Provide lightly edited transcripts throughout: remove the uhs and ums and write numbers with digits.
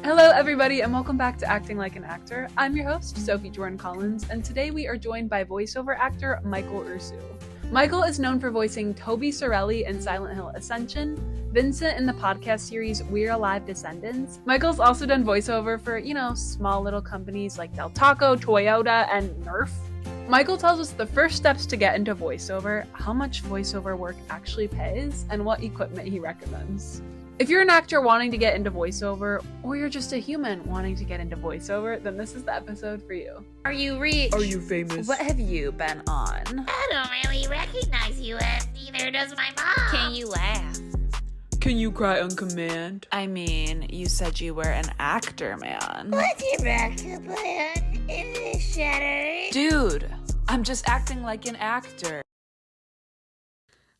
Hello everybody and welcome back to Acting Like an Actor. I'm your host, Sophie Jordan Collins, and today we are joined by voiceover actor Michael Ursu. Michael is known for voicing Toby Cirelli in Silent Hill Ascension, Vincent in the podcast series We're Alive Descendants. Michael's also done voiceover for, small little companies like Del Taco, Toyota, and NERF. Michael tells us the first steps to get into voiceover, how much voiceover work actually pays, and what equipment he recommends. If you're an actor wanting to get into voiceover, or you're just a human wanting to get into voiceover, then this is the episode for you. Are you rich? Are you famous? What have you been on? I don't really recognize you, and neither does my mom. Can you laugh? Can you cry on command? I mean, you said you were an actor, man. What's your backup plan? Is it shattered? Dude, I'm just acting like an actor.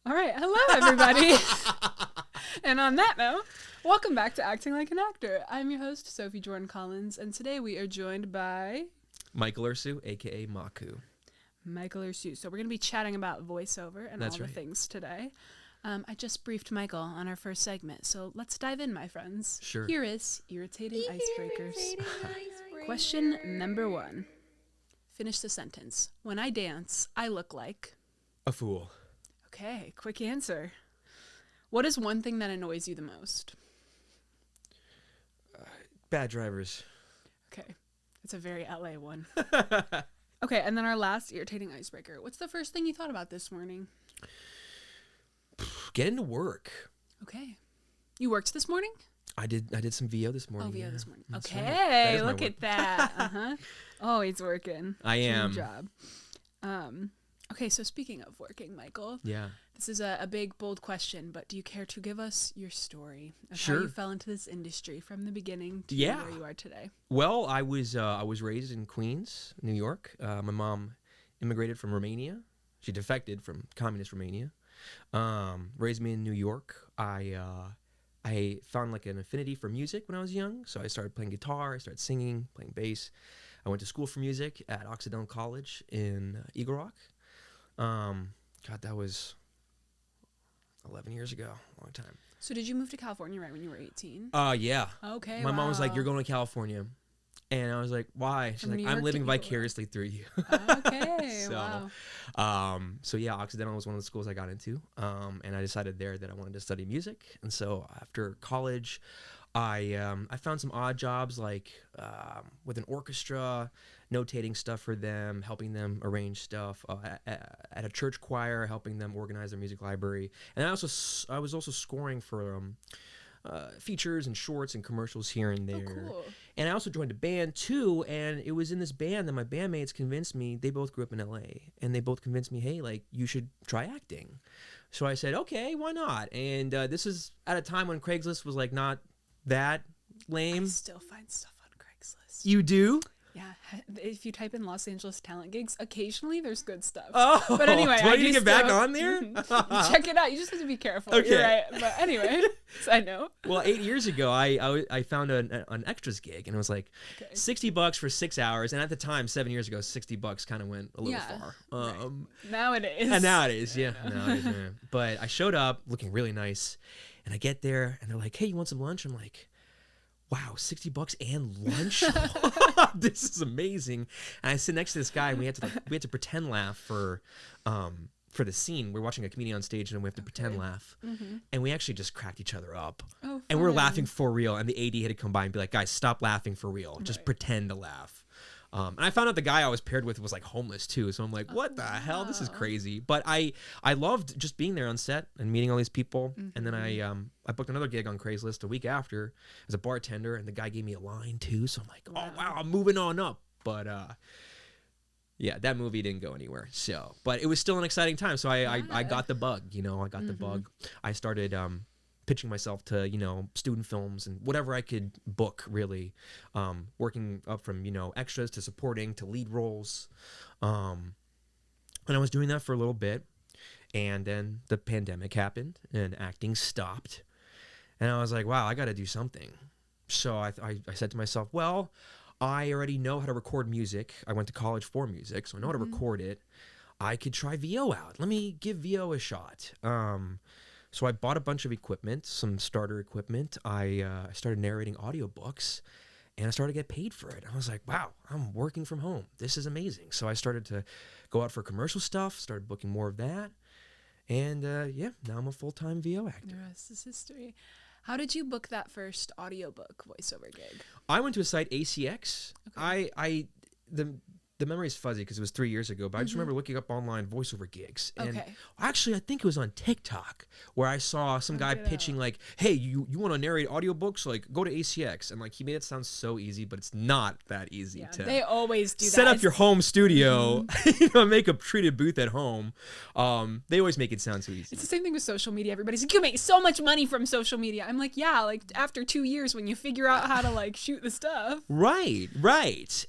All right, hello everybody. And on that note, welcome back to Acting Like an Actor. I'm your host, Sophie Jordan Collins, and today we are joined by Michael Ursu, aka Maku. Michael Ursu. So we're going to be chatting about voiceover and That's all the right. things today. I just briefed Michael on our first segment, so let's dive in, my friends. Sure. Here is Irritating Icebreakers. Question number 1. Finish the sentence. When I dance, I look like... A fool. Okay, quick answer. What is one thing that annoys you the most? Bad drivers. Okay, it's a very LA one. Okay, and then our last irritating icebreaker. What's the first thing you thought about this morning? Get into work. Okay. You worked this morning? I did some VO this morning. VO yeah. this morning. That's right. Okay, That is my look work. at that. Uh-huh. Always working. I am. Dream job. Okay, so speaking of working, Michael, Yeah. this is a big, bold question, but do you care to give us your story of how Sure. you fell into this industry from the beginning to Yeah. where you are today? Well, I was raised in Queens, New York. My mom immigrated from Romania. She defected from communist Romania. Raised me in New York. I found like an affinity for music when I was young, so I started playing guitar. I started singing, playing bass. I went to school for music at Occidental College in Eagle Rock. God, that was 11 years ago, long time. So did you move to California right when you were 18? Yeah. Okay, My mom was like, wow. "You're going to California," and I was like, "Why?" She's From like, New "I'm York to living Eagle Rock. vicariously through you." Okay, So, wow. So yeah, Occidental was one of the schools I got into, and I decided there that I wanted to study music. And so after college, I found some odd jobs like with an orchestra, notating stuff for them, helping them arrange stuff at a church choir, helping them organize their music library, and I was also scoring for features and shorts and commercials here and there. Oh, cool. And I also joined a band too, and it was in this band that my bandmates convinced me. They both grew up in LA, and they both convinced me, hey, like, you should try acting. So I said, okay, why not? And this is at a time when Craigslist was like not that lame. I still find stuff on Craigslist. You do? Yeah, if you type in Los Angeles talent gigs, occasionally there's good stuff. Oh, But anyway, do I I need to do get back still- on there? Check it out. You just have to be careful. Okay. You're right. But anyway, side note. Well, 8 years ago, I found an extras gig, and it was like Okay. $60 for 6 hours. And at the time, 7 years ago, $60 kind of went a little Yeah, far. right. Now it is. And now it is, yeah. But I showed up looking really nice, and I get there, and they're like, "Hey, you want some lunch?" I'm like, "Wow, $60 and lunch? This is amazing!" And I sit next to this guy, and we had to pretend laugh for the scene. We're watching a comedian on stage, and we have to pretend laugh, and we actually just cracked each other up, Oh, and we were fun. laughing for real. And the AD had to come by and be like, "Guys, stop laughing for real. Just Right. pretend to laugh." And I found out the guy I was paired with was like homeless too. So I'm like, what the hell? This is wow. crazy. But I loved just being there on set and meeting all these people. And then I booked another gig on Craigslist a week after as a bartender, and the guy gave me a line too. So I'm like, oh wow, I'm moving on up. But yeah, that movie didn't go anywhere. So, but it was still an exciting time. So I got the bug. I got the bug. I started pitching myself to student films and whatever I could book, really, working up from extras to supporting to lead roles, and I was doing that for a little bit, and then the pandemic happened and acting stopped, and I was like, wow, I got to do something. So I said to myself, well, I already know how to record music. I went to college for music, so I know how to record it. I could try VO out. Let me give VO a shot. So I bought a bunch of equipment, some starter equipment. I started narrating audiobooks, and I started to get paid for it. I was like, wow, I'm working from home. This is amazing. So I started to go out for commercial stuff, started booking more of that. And now I'm a full-time VO actor. The rest is history. How did you book that first audiobook voiceover gig? I went to a site, ACX. Okay. The memory is fuzzy because it was 3 years ago, but I just remember looking up online voiceover gigs. And Okay. actually, I think it was on TikTok where I saw some guy pitching like, hey, you want to narrate audiobooks? Like, go to ACX. And like, he made it sound so easy, but it's not that easy to They always do set that. up your home studio, make a treated booth at home. They always make it sound so easy. It's the same thing with social media. Everybody's like, you make so much money from social media. I'm like, yeah, like after 2 years when you figure out how to like shoot the stuff. Right.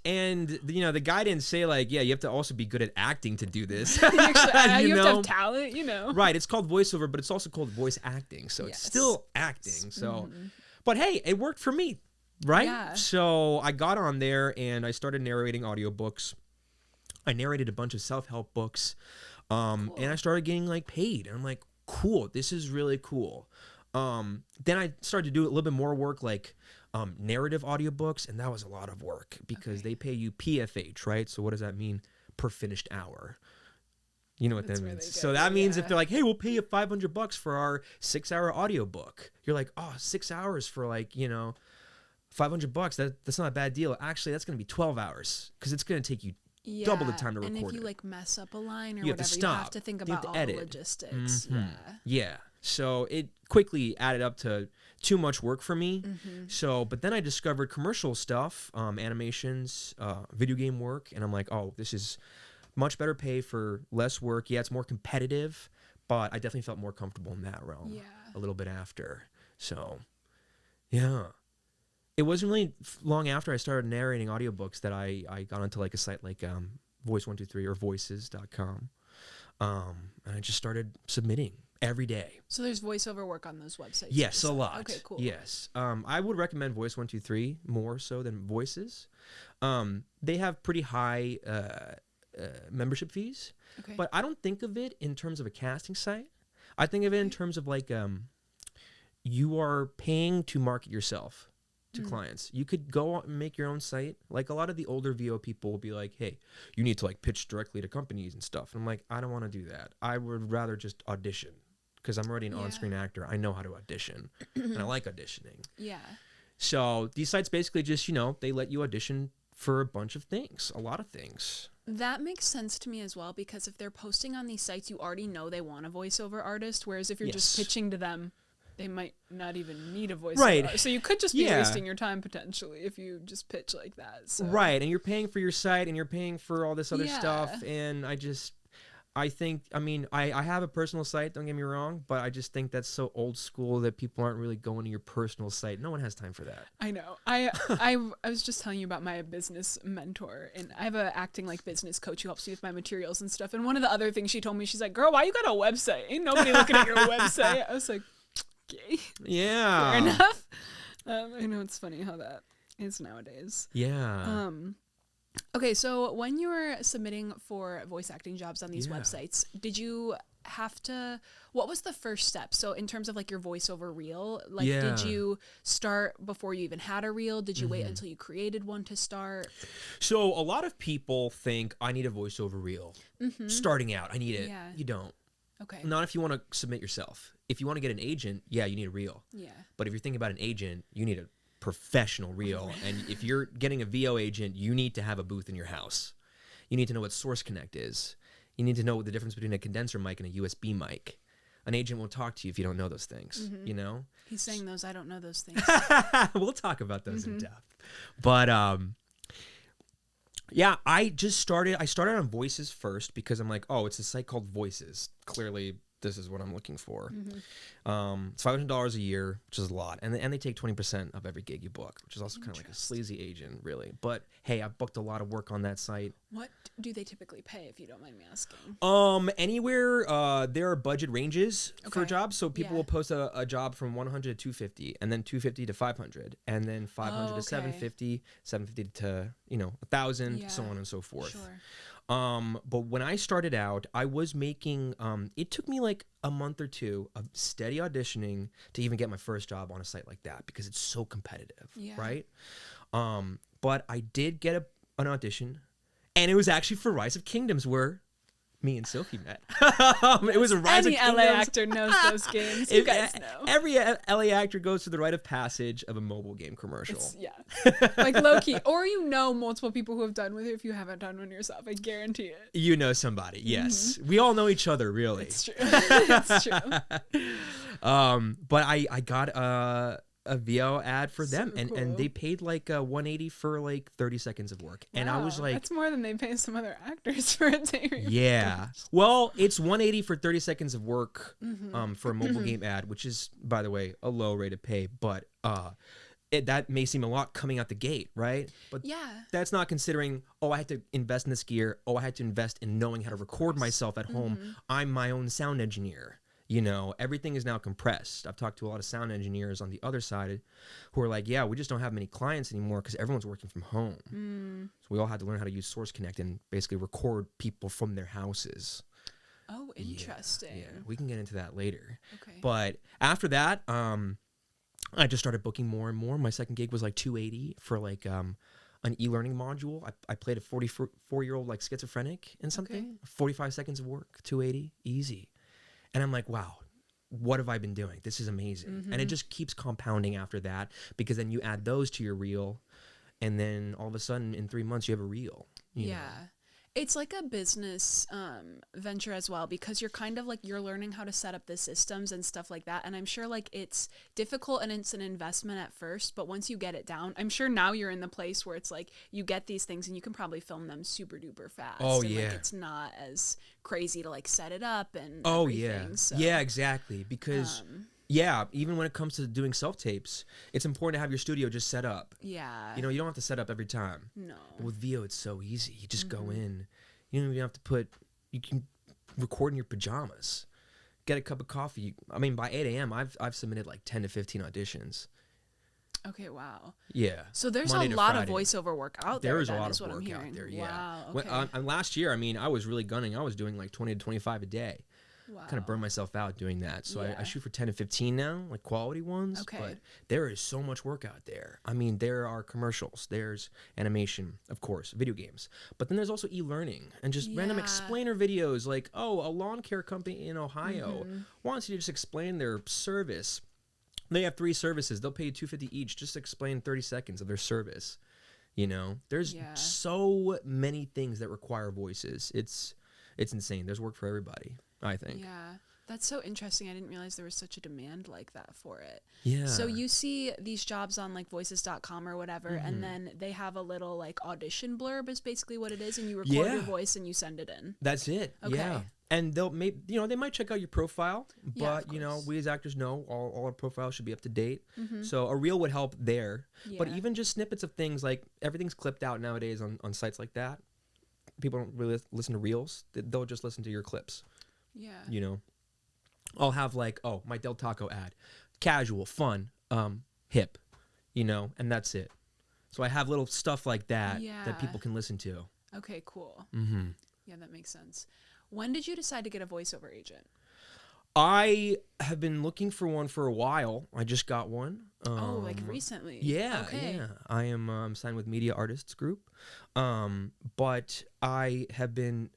And the guy didn't say like, yeah, you have to also be good at acting to do this. You have to have talent, Right. It's called voiceover, but it's also called voice acting. So it's still acting. So, but hey, it worked for me. Right. Yeah. So I got on there and I started narrating audiobooks. I narrated a bunch of self-help books. And I started getting like paid. And I'm like, cool, this is really cool. Then I started to do a little bit more work like narrative audiobooks, and that was a lot of work because they pay you PFH, right? So what does that mean? Per finished hour. You know what that means. Really So good, that means if they're like, hey, we'll pay you $500 for our 6-hour audiobook. You're like, oh, 6 hours for like, $500. That's not a bad deal. Actually, that's going to be 12 hours because it's going to take you double the time to record it. And if you like mess up a line or You have to whatever, you stop. have to think You have about to all edit. the logistics. Yeah. So it quickly added up to too much work for me. So, but then I discovered commercial stuff, animations, video game work, and I'm like, oh, this is much better pay for less work. Yeah, it's more competitive, but I definitely felt more comfortable in that realm a little bit after. So, yeah. It wasn't really long after I started narrating audiobooks that I got onto like a site like Voice123 or voices.com. And I just started submitting every day. So there's voiceover work on those websites? Yes, a lot. Okay, cool. Yes. I would recommend Voice123 more so than Voices. They have pretty high membership fees, but I don't think of it in terms of a casting site. I think of it in terms of like you are paying to market yourself to clients. You could go out and make your own site. Like a lot of the older VO people will be like, hey, you need to like pitch directly to companies and stuff. And I'm like, I don't want to do that. I would rather just audition because I'm already an on-screen actor. I know how to audition and I like auditioning. Yeah. So these sites basically just, they let you audition for a bunch of things, a lot of things. That makes sense to me as well, because if they're posting on these sites, you already know they want a voiceover artist, whereas if you're just pitching to them, they might not even need a voiceover artist. So you could just be wasting your time potentially if you just pitch like that. So. Right, and you're paying for your site and you're paying for all this other stuff, and I think, I have a personal site, don't get me wrong, but I just think that's so old school that people aren't really going to your personal site. No one has time for that. I know. I was just telling you about my business mentor, and I have a acting like business coach who helps me with my materials and stuff. And one of the other things she told me, she's like, girl, why you got a website? Ain't nobody looking at your website. I was like, okay. Yeah. Fair enough. I know it's funny how that is nowadays. Yeah. Okay, so when you were submitting for voice acting jobs on these websites, did you have to, what was the first step? So in terms of like your voiceover reel, like did you start before you even had a reel? Did you wait until you created one to start? So a lot of people think I need a voiceover reel. Starting out, I need it. Yeah. You don't. Okay. Not if you want to submit yourself. If you want to get an agent, yeah, you need a reel. Yeah. But if you're thinking about an agent, you need a professional reel. And if you're getting a VO agent, you need to have a booth in your house. You need to know what Source Connect is. You need to know the difference between a condenser mic and a USB mic. An agent won't talk to you if you don't know those things, He's saying those, I don't know those things. We'll talk about those in depth. But yeah, I started on Voices first because I'm like, oh, it's a site called Voices. Clearly this is what I'm looking for. It's $500 a year, which is a lot. And they take 20% of every gig you book, which is also kind of like a sleazy agent, really. But hey, I've booked a lot of work on that site. What do they typically pay, if you don't mind me asking? Anywhere, there are budget ranges for jobs. So people will post a job from 100 to 250, and then 250 to 500, and then 500 to 750, 750 to, 1,000, so on and so forth. But when I started out, I was making, it took me like a month or two of steady auditioning to even get my first job on a site like that because it's so competitive, right? But I did get an audition, and it was actually for Rise of Kingdoms, where me and Sophie met. It was a Rise of Any Kingdoms. LA actor knows those games. You guys know. Every LA actor goes through the rite of passage of a mobile game commercial. Like low key, or multiple people who have done with it if you haven't done one yourself. I guarantee it. You know somebody, yes. We all know each other, really. It's true. It's true. But I got a VO ad for them, So cool. and they paid like $180 for like 30 seconds of work, and I was like, that's more than they pay some other actors for a day. Yeah. Well, it's $180 for 30 seconds of work for a mobile game ad, which is, by the way, a low rate of pay, but that may seem a lot coming out the gate, right? But that's not considering, I had to invest in this gear. I had to invest in knowing how to record myself at home. I'm my own sound engineer. Everything is now compressed. I've talked to a lot of sound engineers on the other side who are like, we just don't have many clients anymore because everyone's working from home. So we all had to learn how to use Source Connect and basically record people from their houses. Oh, interesting. Yeah, we can get into that later. Okay. But after that, I just started booking more and more. My second gig was like $280 for like an e-learning module. I played a 44-year-old like schizophrenic in something. 45 seconds of work, $280, easy. And I'm like, wow, what have I been doing? This is amazing. And it just keeps compounding after that because then you add those to your reel, and then all of a sudden in 3 months you have a reel. You know? It's like a business venture as well, because you're kind of like, you're learning how to set up the systems and stuff like that. And I'm sure like it's difficult and it's an investment at first, but once you get it down, I'm sure now you're in the place where it's like you get these things and you can probably film them super duper fast. Oh, and, yeah. Like, it's not as crazy to like set it up and Oh, everything, yeah. So. Yeah, exactly. Because... even when it comes to doing self-tapes, it's important to have your studio just set up. Yeah. You don't have to set up every time. No. But with VO, it's so easy. You just go in. You don't even have to you can record in your pajamas. Get a cup of coffee. I mean, by 8 a.m., I've submitted like 10 to 15 auditions. Okay, wow. Yeah. So there's Monday a to lot of Friday. voiceover work out there. There is a then, lot is of what work I'm out hearing. there, yeah. Wow, okay. And last year, I mean, I was really gunning. I was doing like 20 to 25 a day. Wow. Kind of burned myself out doing that. So Yeah. I shoot for 10 to 15 now, like quality ones. Okay. But there is so much work out there. I mean, there are commercials. There's animation, of course, video games. But then there's also e-learning and just random explainer videos like, a lawn care company in Ohio wants you to just explain their service. They have 3 services. They'll pay you $250 each. Just explain 30 seconds of their service. There's so many things that require voices. It's insane. There's work for everybody, I think. Yeah. That's so interesting. I didn't realize there was such a demand like that for it. Yeah. So you see these jobs on like voices.com or whatever, and then they have a little like audition blurb is basically what it is, and you record your voice and you send it in. That's it. Okay. Yeah. And they might check out your profile, Yeah, but of we as actors know all our profiles should be up to date. So a reel would help there. But Yeah. even just snippets of things, like everything's clipped out nowadays on sites like that. People don't really listen to reels. They'll just listen to your clips. Yeah. I'll have like, my Del Taco ad, casual, fun, hip, and that's it. So I have little stuff like that that people can listen to. Okay, cool. Mm-hmm. Yeah, that makes sense. When did you decide to get a voiceover agent? I have been looking for one for a while. I just got one. Like recently? Yeah, Okay. yeah. I am signed with Media Artists Group. But I've been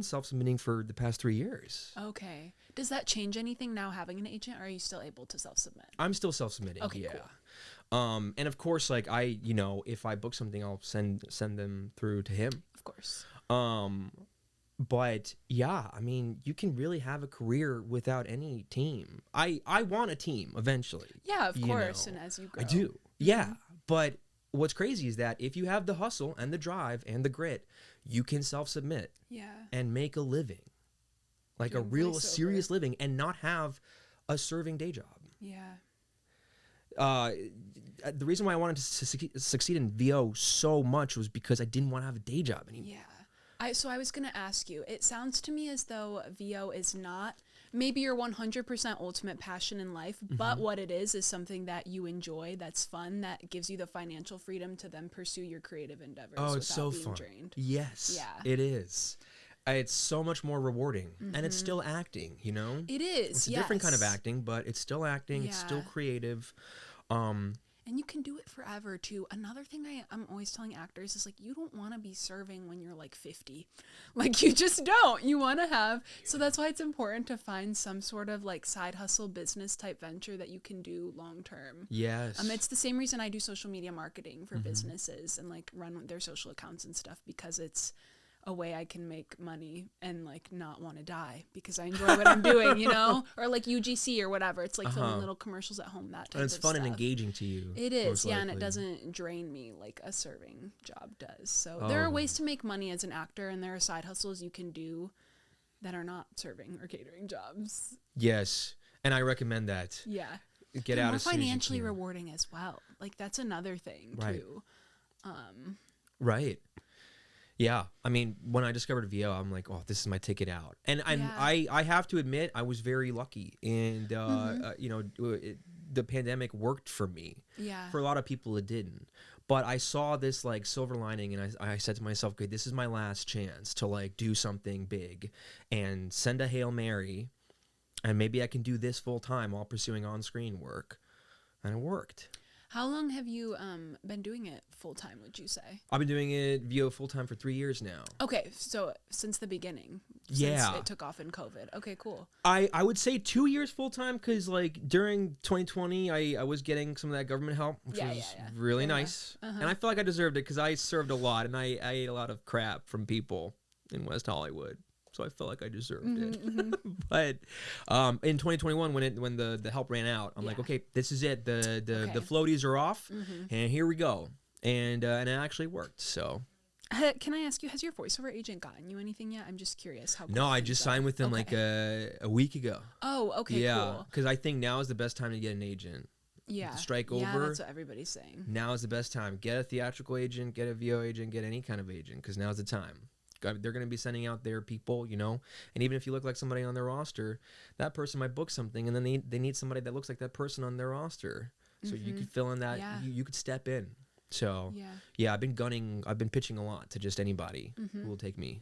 self-submitting for the past 3 years. Okay. Does that change anything now having an agent, or are you still able to self-submit? I'm still self-submitting, Okay, yeah. cool. And of course, like if I book something, I'll send them through to him. Of course. But yeah, I mean, you can really have a career without any team. I want a team eventually. Yeah, of course. And as you grow. I do. Yeah. But what's crazy is that if you have the hustle and the drive and the grit, you can self-submit and make a living. Like Doing a real voiceover. serious living, and not have a serving day job. Yeah. The reason why I wanted to succeed in VO so much was because I didn't want to have a day job anymore. Yeah. So I was going to ask you, it sounds to me as though VO is not maybe your 100% ultimate passion in life, but what it is something that you enjoy, that's fun, that gives you the financial freedom to then pursue your creative endeavors it's without so being fun. drained. Yes, Yeah. it is. It's so much more rewarding, and it's still acting, you know? It is, It's a different kind of acting, but it's still acting. It's still Yeah. creative. And you can do it forever too. Another thing I'm always telling actors is like, you don't want to be serving when you're like 50. Like, you just don't. You want to have, so that's why it's important to find some sort of like side hustle business type venture that you can do long term. Yes. It's the same reason I do social media marketing for businesses and like run their social accounts and stuff, because it's a way I can make money and like not want to die because I enjoy what I'm doing, you know, or like UGC or whatever. It's like filming little commercials at home, that type and it's of fun stuff. and engaging to you. It is, most yeah, and it likely. doesn't drain me like a serving job does. So there are ways to make money as an actor, and there are side hustles you can do that are not serving or catering jobs. Yes, and I recommend that. Yeah. Get They're out more as soon as you financially can. rewarding as well. Like, that's another thing Right. too. Right. Yeah. I mean, when I discovered VO, I'm like, oh, this is my ticket out. And Yeah. I have to admit, I was very lucky. And, you know, the pandemic worked for me. Yeah. For a lot of people, it didn't. But I saw this like silver lining, and I said to myself, okay, this is my last chance to like do something big and send a Hail Mary. And maybe I can do this full time while pursuing on-screen work. And it worked. How long have you been doing it full time, would you say? I've been doing it VO full time for 3 years now. Okay, so since the beginning. Yeah. Since it took off in COVID. Okay, cool. I would say 2 years full time, because like during 2020 I was getting some of that government help, which was really nice. And I feel like I deserved it because I served a lot, and I ate a lot of crap from people in West Hollywood. So I felt like I deserved it. But in 2021, when the help ran out, I'm like, okay, this is it. The floaties are off, and here we go. And it actually worked. So Can I ask you, has your voiceover agent gotten you anything yet? I'm just curious how. no, I just signed with them like a week ago. Oh, okay, Yeah, cool. because I think now is the best time to get an agent. Yeah. The strike Yeah, over. that's what everybody's saying. Now is the best time. Get a theatrical agent, get a VO agent, get any kind of agent, because now's the time. They're going to be sending out their people, you know, and even if you look like somebody on their roster, that person might book something, and then they need somebody that looks like that person on their roster, so you could fill in that. Yeah. You could step in. So yeah, I've been pitching a lot to just anybody who will take me,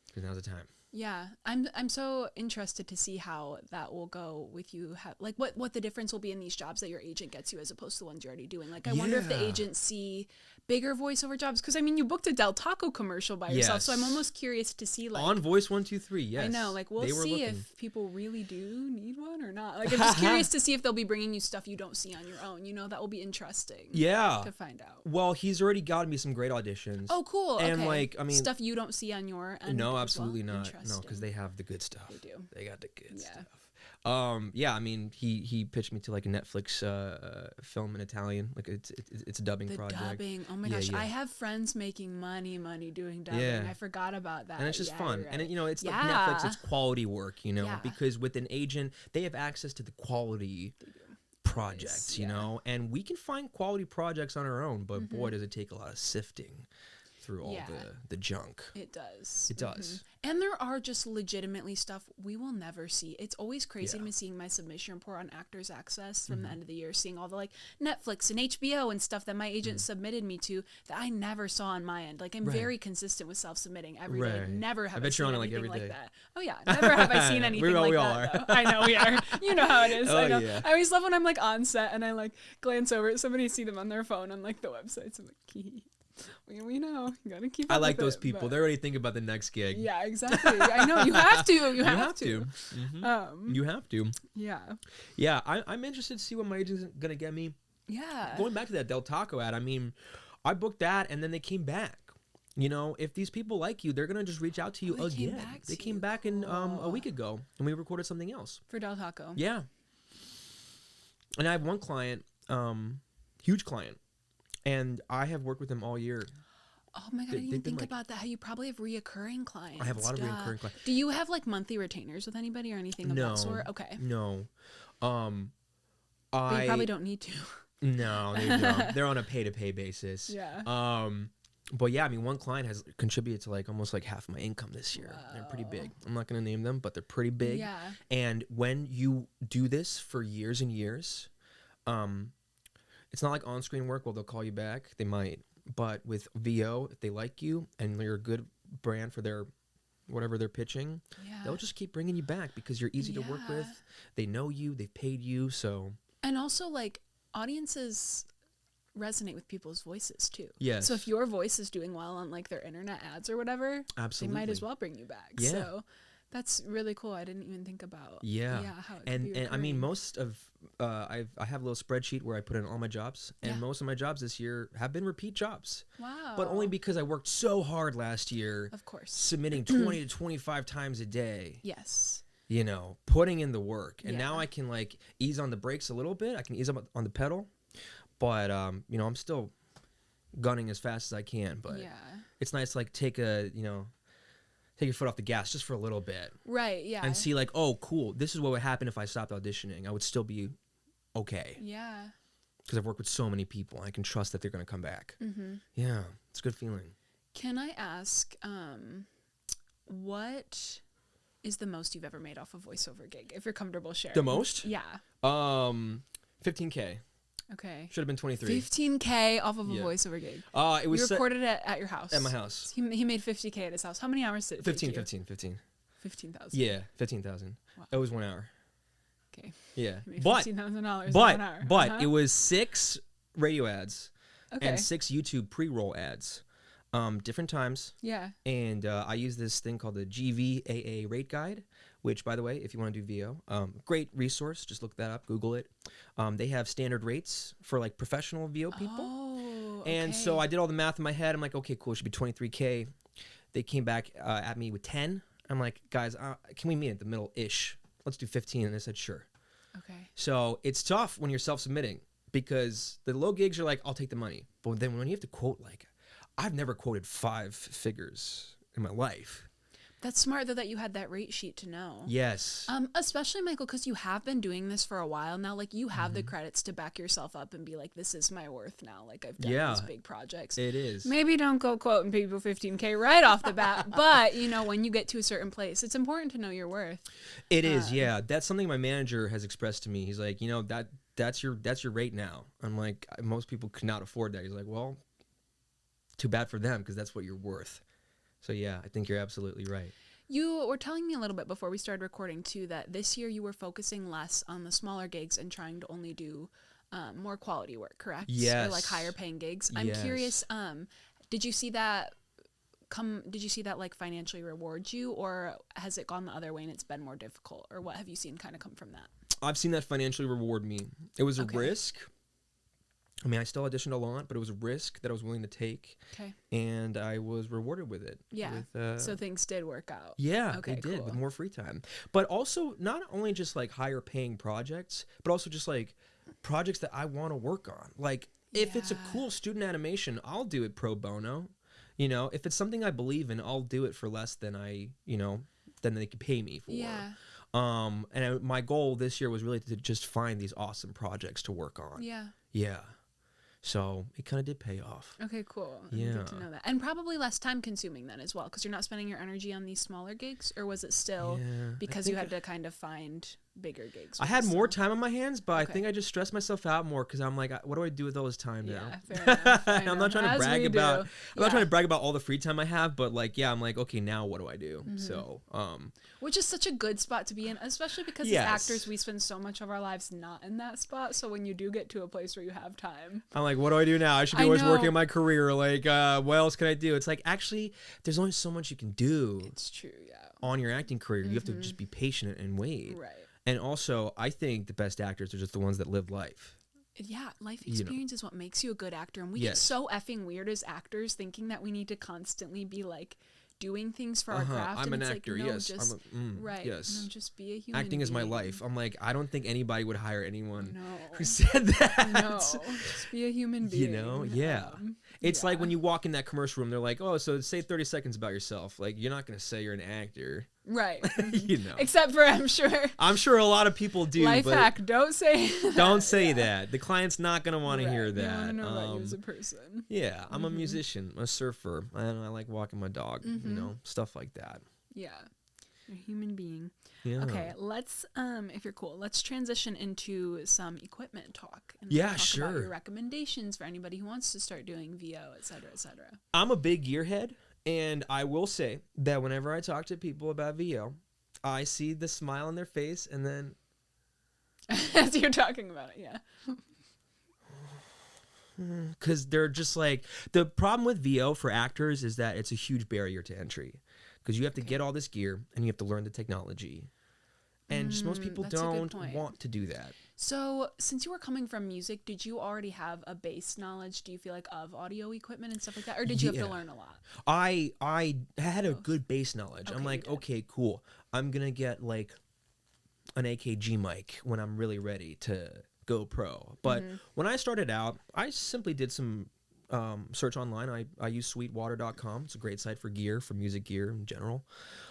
because now's the time. Yeah, I'm so interested to see how that will go with you. Like what the difference will be in these jobs that your agent gets you as opposed to the ones you're already doing. Like, I wonder if the agents see bigger voiceover jobs, because I mean, you booked a Del Taco commercial by yourself, so I'm almost curious to see like on Voice 123. Yes, I know, like we'll they were see looking. if people really do need one or not. Like, I'm just curious to see if they'll be bringing you stuff you don't see on your own. You know, that will be interesting. Yeah, to find out. Well, he's already gotten me some great auditions. Oh, cool. And okay. like, I mean, stuff you don't see on your end. no, as absolutely well? not. No, because they have the good stuff. They do. They got the good Yeah. stuff. Yeah, I mean, he pitched me to like a Netflix film in Italian. Like it's a dubbing project. Dubbing. Oh my Yeah, gosh, yeah. I have friends making money doing dubbing. Yeah. I forgot about that. And it's just Yeah, fun. you're And right. you know, it's like Yeah. Netflix, it's quality work, you know, Yeah. because with an agent, they have access to the quality projects, you yeah. know, and we can find quality projects on our own, but boy, does it take a lot of sifting through all Yeah. the junk. It does. It does. And there are just legitimately stuff we will never see. It's always crazy Yeah. to me seeing my submission report on Actors Access from the end of the year, seeing all the like Netflix and HBO and stuff that my agent submitted me to that I never saw on my end. Like, I'm Right. very consistent with self-submitting every day. Right. Never have I bet seen you're on it, like, anything every like day. that. Oh yeah, never have I seen anything like we all that. are. Though. I know we are. You know how it is. Oh, I know. yeah. I always love when I'm like on set and I like glance over at somebody, see them on their phone on like the websites. I'm like, we know. You gotta keep. I up like with those it, people. but- They're already thinking about the next gig. Yeah, exactly. I know you have to. You have to. Mhm. You have to. Yeah. Yeah, I'm interested to see what my agent's gonna get me. Yeah. Going back to that Del Taco ad, I mean, I booked that and then they came back. You know, if these people like you, they're gonna just reach out to you they came again. back They to came you. back in a week ago, and we recorded something else. For Del Taco. Yeah. And I have one client, huge client, and I have worked with them all year. Oh my god, I They've didn't been, think like- about that. How you probably have reoccurring clients. I have a lot of Duh. reoccurring clients. Do you have like monthly retainers with anybody or anything of No. that sort? Okay. No. But you probably don't need to. No, they don't. They're on a pay-to-pay basis. Yeah. But yeah, I mean, one client has contributed to like almost like half my income this year. Wow. They're pretty big. I'm not going to name them, but they're pretty big. Yeah. And when you do this for years and years, it's not like on-screen work. Well, they'll call you back. They might. But with VO, if they like you and you're a good brand for their whatever they're pitching, they'll just keep bringing you back because you're easy to work with. They know you. They've paid you. So. And also, like, audiences resonate with people's voices too. Yes. So if your voice is doing well on like their internet ads or whatever, absolutely, they might as well bring you back. Yeah. So that's really cool. I didn't even think about. How it could be and I mean, recurring. most of I have a little spreadsheet where I put in all my jobs, and most of my jobs this year have been repeat jobs. Wow. But only because I worked so hard last year. Of course. Submitting 20 to 25 times a day. Yes. You know, putting in the work, and now I can like ease on the brakes a little bit. I can ease up on the pedal, but you know, I'm still gunning as fast as I can. But it's nice to like take your foot off the gas just for a little bit. Right, yeah. And see like, oh, cool, this is what would happen if I stopped auditioning. I would still be okay. Yeah. Because I've worked with so many people. I can trust that they're going to come back. Mm-hmm. Yeah, it's a good feeling. Can I ask, what is the most you've ever made off a voiceover gig, if you're comfortable sharing? The most? Yeah. 15K. Okay. Should have been 23. 15K off of a voiceover gig. It was you recorded it at your house. At my house. He made 50K at his house. How many hours did it take you? 15. 15,000. Yeah, 15,000. Wow. It was 1 hour. Okay. Yeah, He made but $15,000 in 1 hour. But it was 6 radio ads and 6 YouTube pre-roll ads, different times. Yeah. And I use this thing called the GVAA rate guide, which, by the way, if you want to do VO, great resource. Just look that up, Google it. They have standard rates for like professional VO people. Oh, And so I did all the math in my head. I'm like, okay, cool. It should be 23K. They came back at me with 10. I'm like, guys, can we meet at the middle-ish? Let's do 15. And they said, sure. Okay. So it's tough when you're self-submitting because the low gigs are like, I'll take the money. But then when you have to quote, like, I've never quoted 5 figures in my life. That's smart, though, that you had that rate sheet to know. Yes. Especially, Michael, because you have been doing this for a while now. Like, you have the credits to back yourself up and be like, this is my worth now. Like, I've done these big projects. It is. Maybe don't go quoting people 15K right off the bat. But, you know, when you get to a certain place, it's important to know your worth. It is, yeah. That's something my manager has expressed to me. He's like, you know, that's your rate now. I'm like, most people could not afford that. He's like, well, too bad for them because that's what you're worth. So, yeah, I think you're absolutely right. You were telling me a little bit before we started recording, too, that this year you were focusing less on the smaller gigs and trying to only do more quality work, correct? Yes. Or like higher paying gigs. I'm curious, did you see that like financially reward you, or has it gone the other way and it's been more difficult? Or what have you seen kind of come from that? I've seen that financially reward me. It was a risk. I mean, I still auditioned a lot, but it was a risk that I was willing to take. Okay. And I was rewarded with it. Yeah. So things did work out. Yeah, okay, they did cool. with more free time. But also not only just like higher paying projects, but also just like projects that I want to work on. Like if it's a cool student animation, I'll do it pro bono. You know, if it's something I believe in, I'll do it for less than than they could pay me for. Yeah. My goal this year was really to just find these awesome projects to work on. Yeah. Yeah. So it kind of did pay off. Okay, cool. Yeah. Good to know that. And probably less time consuming then as well, because you're not spending your energy on these smaller gigs, or was it still because you had to kind of find bigger gigs? I had more time on my hands, but I think I just stressed myself out more because I'm like, what do I do with all this time now? Fair enough. I'm not trying to brag about. I'm not trying to brag about all the free time I have, but like, I'm like, okay, now what do I do? So, which is such a good spot to be in, especially because as actors, we spend so much of our lives not in that spot. So when you do get to a place where you have time, I'm like, what do I do now? I should be always working on my career. Like, what else can I do? It's like, actually, there's only so much you can do. It's true, on your acting career. You have to just be patient and wait. Right. And also, I think the best actors are just the ones that live life. Yeah, life experience is what makes you a good actor. And we get so effing weird as actors thinking that we need to constantly be like doing things for our craft. I'm and an it's actor, like, no, yes. just, Right. Yes. No, just be a human Acting is my being. life. I'm like, I don't think anybody would hire anyone No. who said that. No, just be a human being. You know, yeah. It's like when you walk in that commercial room, they're like, "Oh, so say 30 seconds about yourself." Like, you're not gonna say you're an actor, Right. you know. Except for, I'm sure a lot of people do. life but hack, don't say that. Don't say that. The client's not gonna want to hear They that. want to know about you as a person. Yeah, I'm a musician, a surfer, and I like walking my dog. You know, stuff like that. Yeah. You're a human being. Yeah. Okay, let's if you're cool, let's transition into some equipment talk. And Yeah, talk sure. About your recommendations for anybody who wants to start doing VO, et cetera, et cetera. I'm a big gearhead, and I will say that whenever I talk to people about VO, I see the smile on their face, and then As you're talking about it, yeah. because they're just like, the problem with VO for actors is that it's a huge barrier to entry, because you have to get all this gear and you have to learn the technology, and just most people that's a good don't point. want to do that. So, since you were coming from music, did you already have a base knowledge, do you feel like, of audio equipment and stuff like that? Or did you have to learn a lot? I had a good base knowledge. I'm Okay, like, you did. okay, cool. I'm going to get like an AKG mic when I'm really ready to go pro. But when I started out, I simply did some search online. I use sweetwater.com. It's a great site for gear, for music gear in general.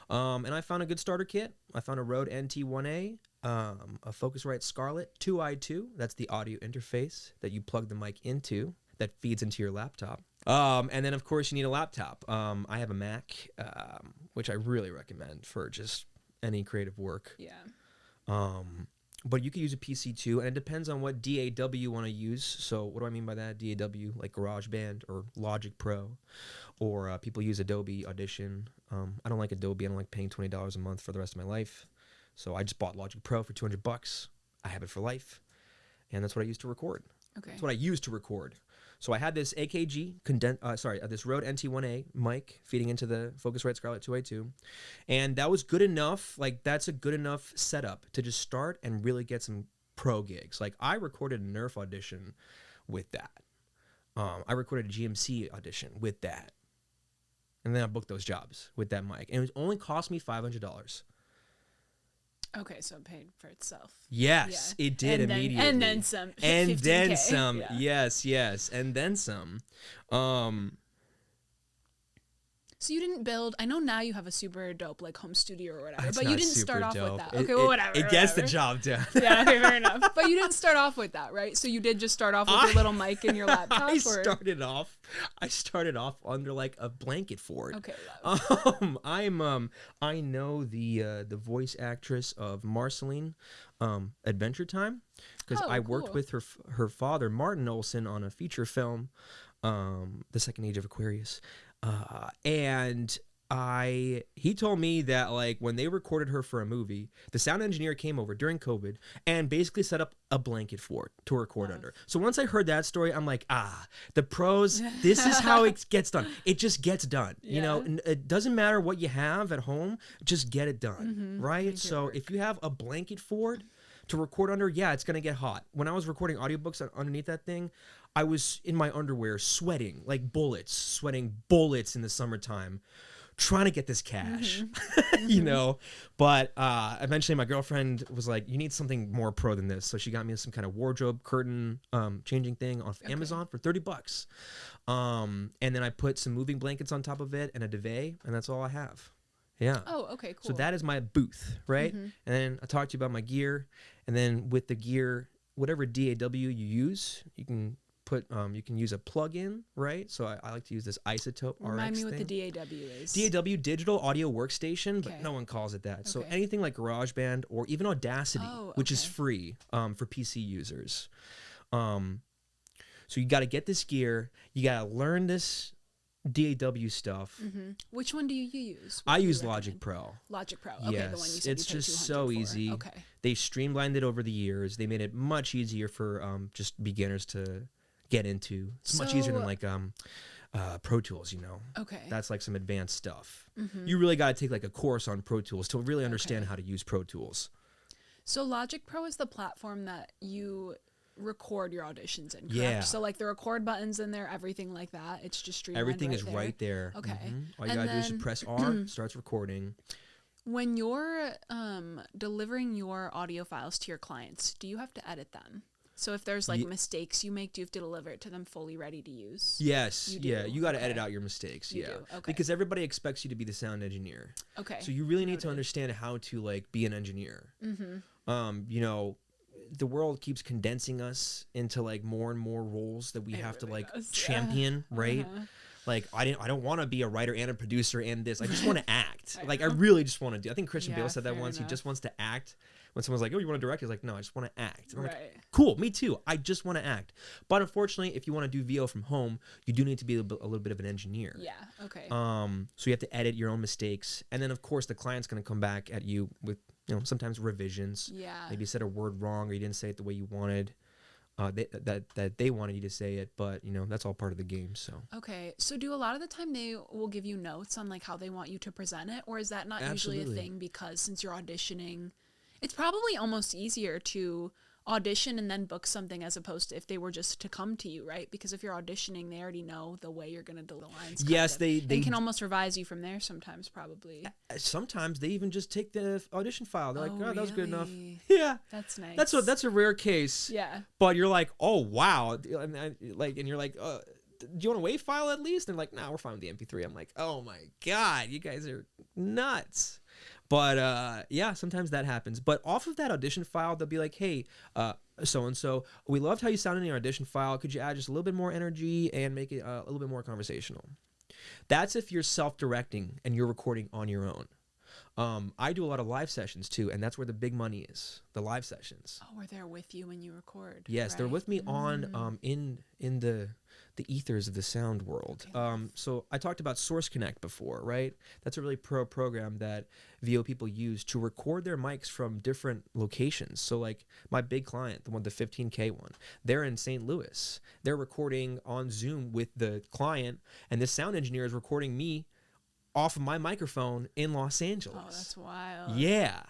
And I found a good starter kit. I found a Rode NT1A, a Focusrite Scarlett 2i2. That's the audio interface that you plug the mic into that feeds into your laptop. And then, of course, you need a laptop. I have a Mac, which I really recommend for just any creative work. Yeah. But you could use a PC too, and it depends on what DAW you want to use. So what do I mean by that? DAW, like GarageBand or Logic Pro, or people use Adobe Audition. I don't like Adobe. I don't like paying $20 a month for the rest of my life. So I just bought Logic Pro for $200. I have it for life, and that's what I use to record. Okay. That's what I use to record. So I had this AKG, this Rode NT1A mic feeding into the Focusrite Scarlett 2i2, and that was good enough. Like, that's a good enough setup to just start and really get some pro gigs. Like, I recorded a NERF audition with that. I recorded a GMC audition with that, and then I booked those jobs with that mic, and it only cost me $500. Okay, so it paid for itself. Yes, Yeah. it did And then- immediately. and then some. And 15K. then some. Yeah. Yes, and then some. So you didn't build, I know now you have a super dope like home studio or whatever, It's but you not didn't start super off dope. with that. It- Okay, well, whatever. It gets the whatever. job done. Yeah, okay, fair enough. But you didn't start off with that, right? So you did just start off with your little mic and your laptop? I or? started off under like a blanket fort. Okay, love. I know the voice actress of Marceline, Adventure Time, because Oh, I worked cool. with her father, Martin Olson, on a feature film, The Second Age of Aquarius, and he told me that like when they recorded her for a movie, the sound engineer came over during COVID and basically set up a blanket fort to record under. So once I heard that story, I'm like, the pros, this is how it gets done. It just gets done. You know, Yeah. it doesn't matter what you have at home, just get it done, right? Make it So work. if you have a blanket fort to record under, yeah, it's gonna get hot. When I was recording audiobooks underneath that thing, I was in my underwear sweating like bullets, in the summertime, trying to get this cash, you know. But eventually my girlfriend was like, you need something more pro than this. So she got me some kind of wardrobe curtain changing thing off Amazon for $30. And then I put some moving blankets on top of it and a duvet, and that's all I have. Yeah. Oh, okay, cool. So that is my booth, right? And then I talked to you about my gear, and then with the gear, whatever DAW you use, you can put you can use a plug-in, right? So I like to use this Isotope Remind RX me what thing. the DAW is. DAW, Digital Audio Workstation, but Okay. no one calls it that. So Okay. anything like GarageBand or even Audacity, Oh, which is okay. free for PC users. So you got to get this gear. You got to learn this DAW stuff. Which one do you use? I What do you use Logic recommend? Pro. Logic Pro. Okay, Yes, the one you said it's you paid just $200 so for. easy. Okay. They streamlined it over the years. They made it much easier for just beginners to get into. It's much easier than So- like Pro Tools, you know. Okay. That's like some advanced stuff. You really got to take like a course on Pro Tools to really understand Okay. how to use Pro Tools. So Logic Pro is the platform that you record your auditions in, correct? Yeah. So like the record buttons in there, everything like that, it's just streamlined Everything is there. right there. Okay. All you And got to do is then- press R, starts recording. When you're delivering your audio files to your clients, do you have to edit them? So if there's like mistakes you make, do you have to deliver it to them fully ready to use? Yes. You do? Yeah. You got to edit out your mistakes. You yeah. do? Okay. Because everybody expects you to be the sound engineer. Okay. So you really need to understand how to like be an engineer. You know, the world keeps condensing us into like more and more roles that we have to like champion, right? Like I don't want to be a writer and a producer and this. I just want to act. I really just want to do. I think Christian Bale said that once. Enough. He just wants to act. When someone's like, "Oh, you want to direct?" He's like, "No, I just want to act." And I'm like, "Cool, me too. I just want to act." But unfortunately, if you want to do VO from home, you do need to be a little bit of an engineer. Yeah. Okay. So you have to edit your own mistakes, and then of course the client's going to come back at you with sometimes revisions. Yeah. Maybe you said a word wrong or you didn't say it the way you wanted. That they wanted you to say it, but that's all part of the game. So okay, so do a lot of the time they will give you notes on like how they want you to present it, or is that not usually a thing? Because since you're auditioning, it's probably almost easier to audition and then book something as opposed to if they were just to come to you, right? Because if you're auditioning, they already know the way you're going to do the lines. Yes, they can almost revise you from there sometimes, probably. Sometimes they even just take the audition file. They're like, "Oh, that was good enough." Really? Yeah, that's nice. That's a rare case. Yeah, but you're like, "Oh wow," and you're like, "Do you want a WAV file at least?" And they're like, "Nah, we're fine with the MP3." I'm like, "Oh my god, you guys are nuts." But yeah, sometimes that happens. But off of that audition file, they'll be like, "Hey, so-and-so, we loved how you sounded in your audition file. Could you add just a little bit more energy and make it a little bit more conversational?" That's if you're self-directing and you're recording on your own. I do a lot of live sessions too, and that's where the big money is, the live sessions. Oh, where they're with you when you record. Yes, they're with me on in the ethers of the sound world. So I talked about Source Connect before, right? That's a really pro program that VO people use to record their mics from different locations. So like my big client, the 15K one, they're in St. Louis. They're recording on Zoom with the client, and this sound engineer is recording me off of my microphone in Los Angeles. Oh, that's wild. Yeah.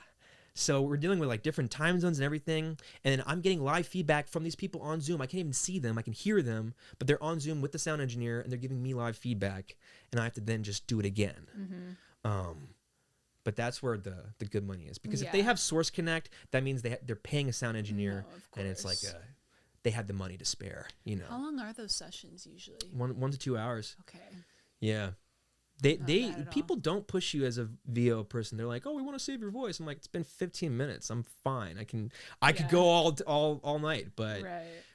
So we're dealing with like different time zones and everything. And then I'm getting live feedback from these people on Zoom. I can't even see them. I can hear them, but they're on Zoom with the sound engineer and they're giving me live feedback. And I have to then just do it again. But that's where the good money is. Because if they have Source Connect, that means they're paying a sound engineer. And it's like they had the money to spare, How long are those sessions usually? 1 to 2 hours. Okay. Yeah. People don't push you as a VO person. They're like, "Oh, we want to save your voice." I'm like, "It's been 15 minutes. I'm fine. I could go all night." But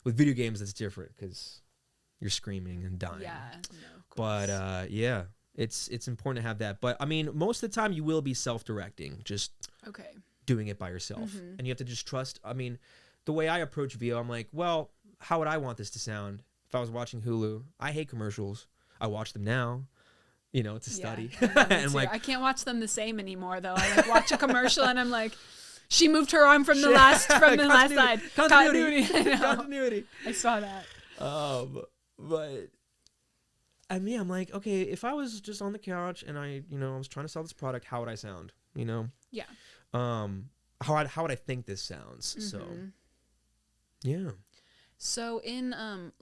with video games, it's different because you're screaming and dying. Yeah, no, of course. But yeah, it's important to have that. But I mean, most of the time you will be self-directing, just doing it by yourself, and you have to just trust. I mean, the way I approach VO, I'm like, well, how would I want this to sound if I was watching Hulu? I hate commercials. I watch them now. To study. And like, I can't watch them the same anymore though. I like watch a commercial and I'm like, she moved her arm from the last side. Continuity. I saw that. But I mean, I'm like, okay, if I was just on the couch and I was trying to sell this product, how would I sound? Yeah. How would I think this sounds? So yeah. So in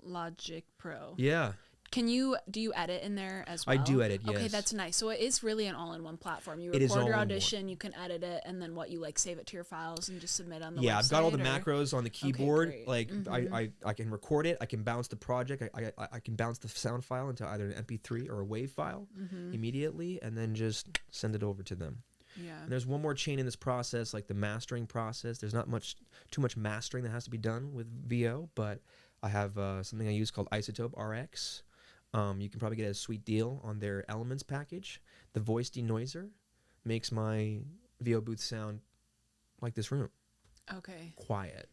Logic Pro. Yeah. Do you edit in there as well? I do edit, yes. Okay, that's nice. So it is really an all-in-one platform. You record your audition, you can edit it, and then you save it to your files and just submit on the website? Yeah, I've got all the macros on the keyboard. Like I can record it. I can bounce the project. I can bounce the sound file into either an MP3 or a WAV file immediately, and then just send it over to them. Yeah. And there's one more chain in this process, like the mastering process. There's not too much mastering that has to be done with VO, but I have something I use called Isotope RX. You can probably get a sweet deal on their Elements package. The voice denoiser makes my VO booth sound like this room. Okay. Quiet.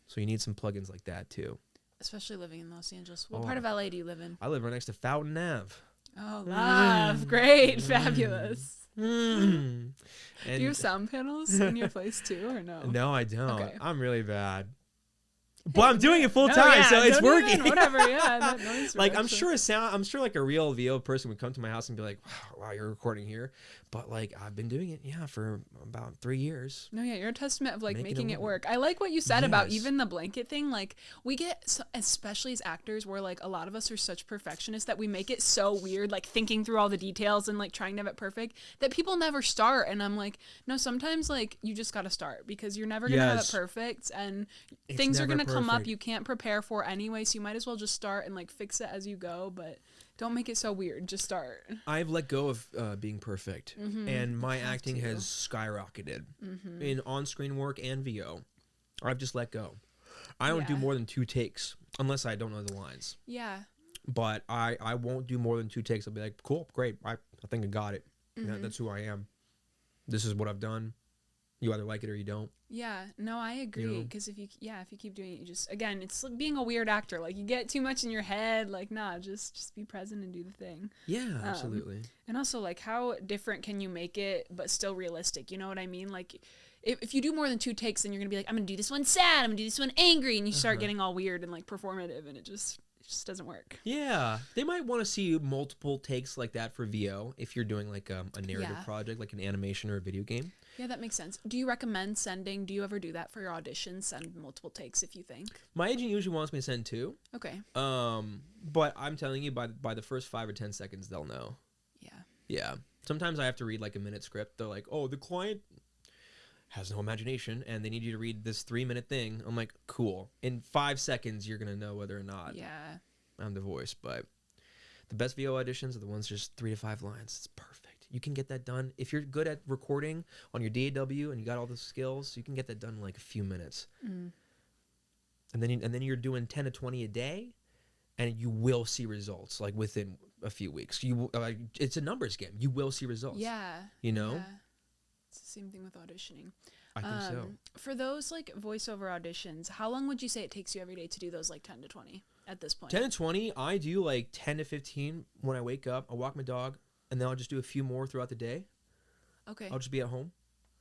So you need some plugins like that too. Especially living in Los Angeles. What part of LA do you live in? I live right next to Fountain Ave. Oh, love. Great. Fabulous. And do you have sound panels in your place too, or no? No, I don't. Okay. I'm really bad. But I'm doing it full time, so it's working. Whatever, yeah. Like I'm sure like a real VO person would come to my house and be like, "Wow, you're recording here," but like I've been doing it, for about 3 years. No, yeah, you're a testament of like making it work. I like what you said about even the blanket thing. Like we get, especially as actors, where like a lot of us are such perfectionists that we make it so weird, like thinking through all the details and like trying to have it perfect, that people never start. And I'm like, no, sometimes like you just got to start because you're never gonna have it perfect, and things are gonna come up you can't prepare for anyway, so you might as well just start and like fix it as you go, but don't make it so weird. Just start. I've let go of being perfect, and my acting has skyrocketed in on-screen work and VO. I've just let go. I don't do more than 2 takes unless I don't know the lines. Yeah. But I won't do more than 2 takes. I'll be like, cool, great. I think I got it. That's who I am. This is what I've done. You either like it or you don't. Yeah, no, I agree. Because if you keep doing it, you just, again, it's like being a weird actor. Like, you get too much in your head. Like, nah, just be present and do the thing. Yeah, absolutely. And also, like, how different can you make it, but still realistic? You know what I mean? Like, if you do more than 2 takes, then you're gonna be like, I'm gonna do this one sad, I'm gonna do this one angry, and you start getting all weird and like performative, and it just doesn't work. Yeah, they might want to see multiple takes like that for VO if you're doing like a narrative project, like an animation or a video game. Yeah, that makes sense. Do you recommend do you ever do that for your auditions? Send multiple takes if you think? My agent usually wants me to send 2. Okay. But I'm telling you, by the first 5 or 10 seconds, they'll know. Yeah. Yeah. Sometimes I have to read like a minute script. They're like, oh, the client has no imagination and they need you to read this 3-minute thing. I'm like, cool. In 5 seconds, you're going to know whether or not I'm the voice. But the best VO auditions are the ones just 3 to 5 lines. It's perfect. You can get that done. If you're good at recording on your DAW and you got all the skills, you can get that done in like a few minutes. And then you're doing 10 to 20 a day, and you will see results like within a few weeks. It's a numbers game. You will see results. Yeah. You know? Yeah. It's the same thing with auditioning. I think so. For those like voiceover auditions, how long would you say it takes you every day to do those like 10 to 20 at this point? 10 to 20, I do like 10 to 15 when I wake up. I'll walk my dog, and then I'll just do a few more throughout the day. Okay. I'll just be at home,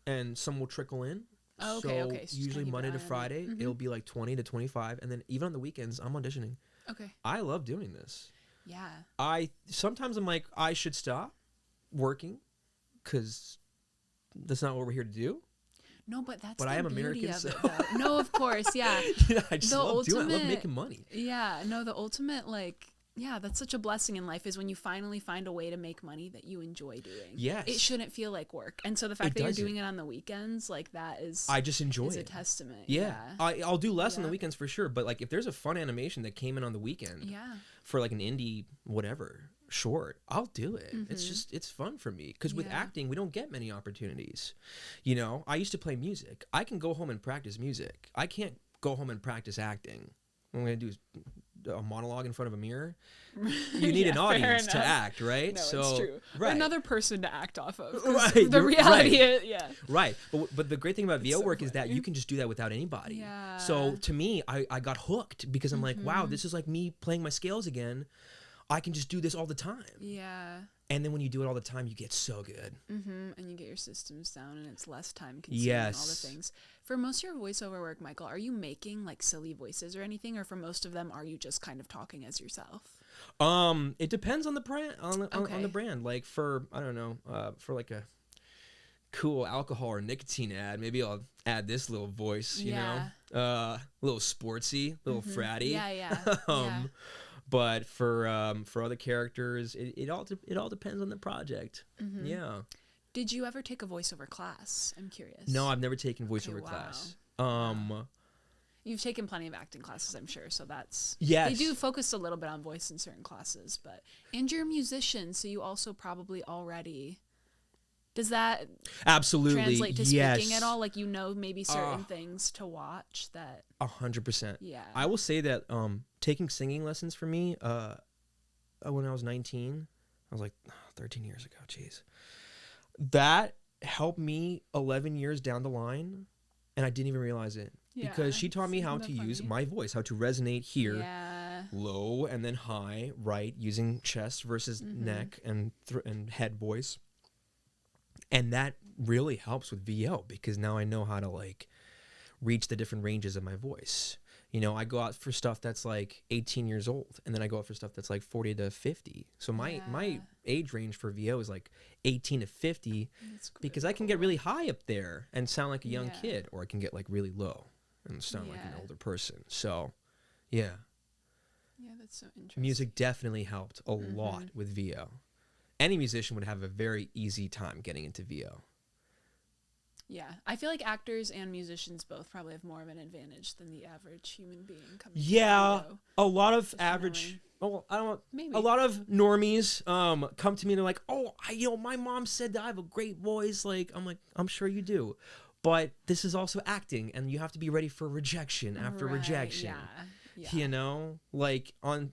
and some will trickle in. Oh, okay, okay. So usually Monday to Friday, it'll be like 20 to 25, and then even on the weekends, I'm auditioning. Okay. I love doing this. Yeah. Sometimes I'm like, I should stop working because that's not what we're here to do. No, but that's but the I am beauty American, of so. it, though. No, of course, yeah. I just love doing it. I love making money. Yeah, no, the ultimate, like, yeah, that's such a blessing in life is when you finally find a way to make money that you enjoy doing. Yes. It shouldn't feel like work. And so the fact that you're doing it on the weekends, like, that is... I just enjoy it. a testament. Yeah. I'll do less on the weekends for sure, but, like, if there's a fun animation that came in on the weekend for, like, an indie whatever short, I'll do it. It's fun for me because with acting we don't get many opportunities. You know, I used to play music. I can go home and practice music. I can't go home and practice acting. What I'm gonna do is a monologue in front of a mirror. You need an audience to act, right? No, so it's true. right. Another person to act off of. Right. The reality is, right. But the great thing about VO so work is that you can just do that without anybody. Yeah. So to me, I got hooked because I'm like, wow, this is like me playing my scales again. I can just do this all the time. Yeah. And then when you do it all the time, you get so good. And you get your systems down and it's less time consuming, all the things. For most of your voiceover work, Michael, are you making like silly voices or anything? Or for most of them, are you just kind of talking as yourself? It depends on the brand, on the brand. Like for, I don't know, for like a cool alcohol or nicotine ad, maybe I'll add this little voice, you know? A little sportsy, little fratty. Yeah. But for other characters, it all depends on the project. Yeah. Did you ever take a voiceover class? I'm curious. No, I've never taken voiceover class. You've taken plenty of acting classes, I'm sure. So that's yes. They do focus a little bit on voice in certain classes, and you're a musician, so you also probably already. Does that absolutely translate to speaking at all? Like, you know, maybe certain things to watch that 100%. Yeah. I will say that taking singing lessons for me when I was 19, I was like 13 years ago. Jeez, that helped me 11 years down the line, and I didn't even realize it because she taught me how to use my voice, how to resonate here, low and then high, right, using chest versus neck and head voice. And that really helps with VO because now I know how to like reach the different ranges of my voice. You know, I go out for stuff that's like 18 years old, and then I go out for stuff that's like 40 to 50. So my age range for VO is like 18 to 50 because I can get really high up there and sound like a young kid, or I can get like really low and sound like an older person. So, yeah. Yeah, that's so interesting. Music definitely helped a lot with VO. Any musician would have a very easy time getting into VO. Yeah, I feel like actors and musicians both probably have more of an advantage than the average human being coming. Yeah, a lot of Just average. Oh, I don't. Maybe. A lot of normies come to me and they're like, "Oh, my mom said that I have a great voice." Like, I'm sure you do, but this is also acting, and you have to be ready for rejection after rejection. Yeah. You know, like on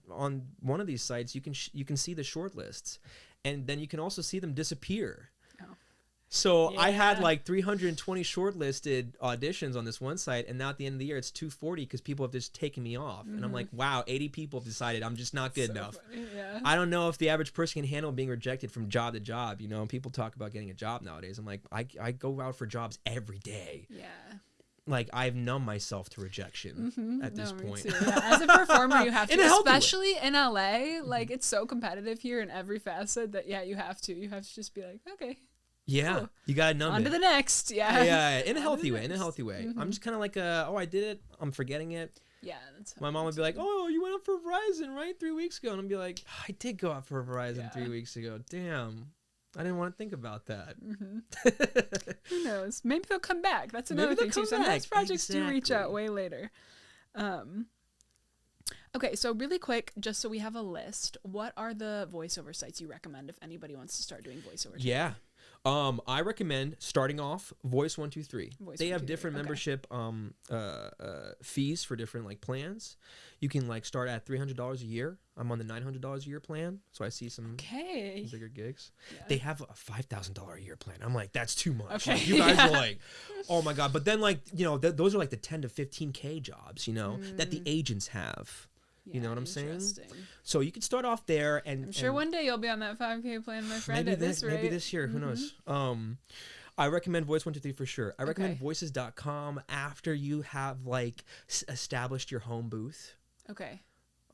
one of these sites, you can see the short lists, and then you can also see them disappear. So I had like 320 shortlisted auditions on this one site, and now at the end of the year, it's 240 because people have just taken me off. And I'm like, wow, 80 people have decided I'm just not good enough. Funny, yeah. I don't know if the average person can handle being rejected from job to job. You know, people talk about getting a job nowadays. I'm like, I go out for jobs every day. Yeah. Like, I've numbed myself to rejection at this point. Me too. Yeah. As a performer, you have In a to, healthy way. especially in LA. Like, it's so competitive here in every facet that you have to. You have to just be like, okay. Yeah, Cool. you gotta numb On it. to the next. Yeah. Yeah, in a On to healthy the way. In a next. healthy way. I'm just kind of like, I did it. I'm forgetting it. Yeah, that's how My mom would be like, "Oh, you went out for Verizon, right? 3 weeks ago." And I'd be like, "I did go out for Verizon 3 weeks ago. Damn, I didn't want to think about that." Who knows? Maybe they'll come back. That's Maybe another they'll thing too. come Sometimes back. projects do reach out Exactly. way later. Okay, so really quick, just so we have a list, what are the voiceover sites you recommend if anybody wants to start doing voiceover? Yeah. I recommend starting off Voice 123. Voice They have 123, different okay. membership fees for different like plans. You can like start at $300 a year. I'm on the $900 a year plan, so I see some Okay. bigger gigs. Yeah. They have a $5,000 a year plan. I'm like, that's too much. Okay, Like, you guys yeah. are like, oh my god. But then like, you know, those are like the 10 to 15K jobs, you know, that the agents have. You know what I'm saying? Interesting. So you can start off there, and I'm sure one day you'll be on that 5K plan, my friend. maybe at this rate. maybe this year, who knows? I recommend Voice 123 for sure. I recommend Okay. voices.com after you have like established your home booth. Okay.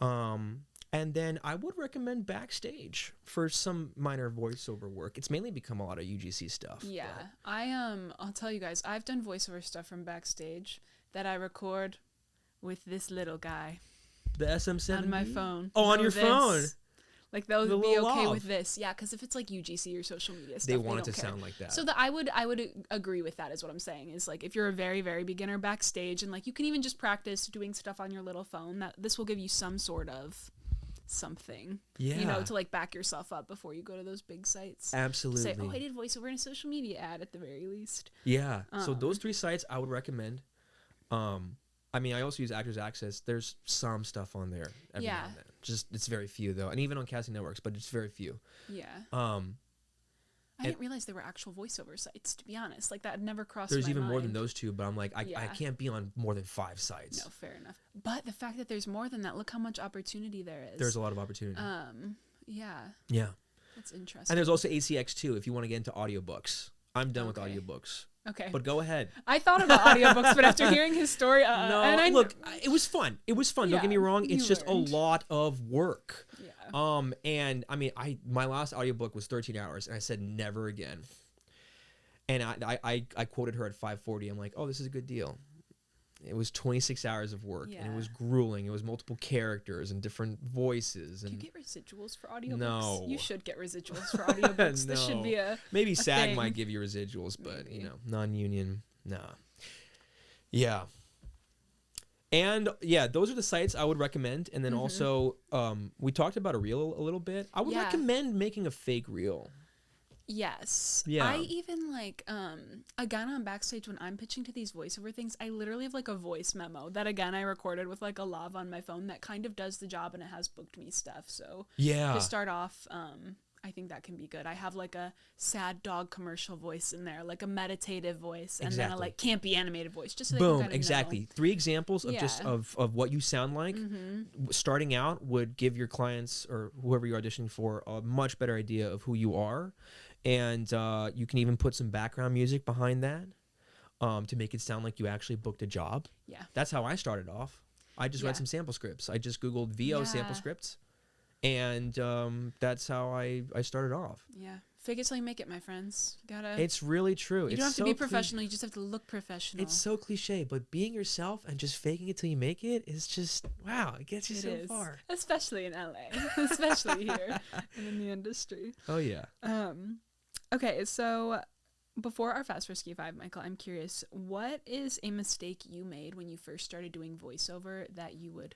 And then I would recommend Backstage for some minor voiceover work. It's mainly become a lot of UGC stuff. Yeah. but- I'll tell you guys, I've done voiceover stuff from Backstage that I record with this little guy The SM7 on my phone. Oh, on No, your this. phone. Like they'll The be little okay lav. with this. Yeah, because if it's like UGC or social media stuff, They want it don't to care. sound like that. So I would agree with that is what I'm saying. Is like if you're a very, very beginner Backstage and like you can even just practice doing stuff on your little phone, that this will give you some sort of something. Yeah. You know, to like back yourself up before you go to those big sites. Absolutely. Say, oh, I did voiceover in a social media ad at the very least. Yeah. So those 3 sites I would recommend. I mean, I also use Actors Access. There's some stuff on there every now Yeah. and then. Just it's very few though, and even on casting networks, but it's very few. Yeah. Uh, I didn't realize there were actual voiceover sites, to be honest. Like that had never crossed There's my even mind. more than those 2, but I'm like, I Yeah. can't be on more than 5 sites. No, fair enough. But the fact that there's more than that, look how much opportunity there is. There's a lot of opportunity. Yeah, Yeah. that's interesting. And there's also ACX too if you want to get into audiobooks. I'm done with Okay. audiobooks. Okay. But go ahead. I thought about audiobooks, but after hearing his story, No, and I look, it was fun. It was fun. Don't get me Yeah, wrong. It's you just learned. a lot of work. Yeah. And I mean, my last audiobook was 13 hours, and I said never again. And I quoted her at 5:40. I'm like, oh, this is a good deal. It was 26 hours of work, and it Yeah. was grueling. It was multiple characters and different voices, Do you and get residuals for audiobooks? No. You should get residuals for audiobooks. This should No. be a maybe a SAG thing. might give you residuals, but Maybe. you know, non-union, nah. Yeah. And yeah, those are the sites I would recommend. And then also, we talked about a reel a little bit. I would Yeah. recommend making a fake reel. Yes. Yeah. I even like again on Backstage when I'm pitching to these voiceover things, I literally have like a voice memo that again I recorded with like a lav on my phone that kind of does the job and it has booked me stuff. So Yeah. to start off, I think that can be good. I have like a sad dog commercial voice in there, like a meditative voice, and then a Exactly. like campy animated voice, just so they Boom, can kind of exactly. 3 examples of just Yeah. Mm-hmm. of what you sound like. Starting out would give your clients or whoever you're auditioning for a much better idea of who you are. And you can even put some background music behind that to make it sound like you actually booked a job. Yeah. That's how I started off. I just Yeah. read some sample scripts. I just Googled VO sample Yeah. scripts. And that's how I started off. Yeah. Fake it till you make it, my friends. You gotta. It's really true. you don't have to be professional. You just have to look professional. It's so cliche, but being yourself and just faking it till you make it is just, wow, it gets you It so is. far. Especially in LA, especially here and in the industry. Oh, yeah. Okay, so Before our Fast Risky 5, Michael, I'm curious, what is a mistake you made when you first started doing voiceover that you would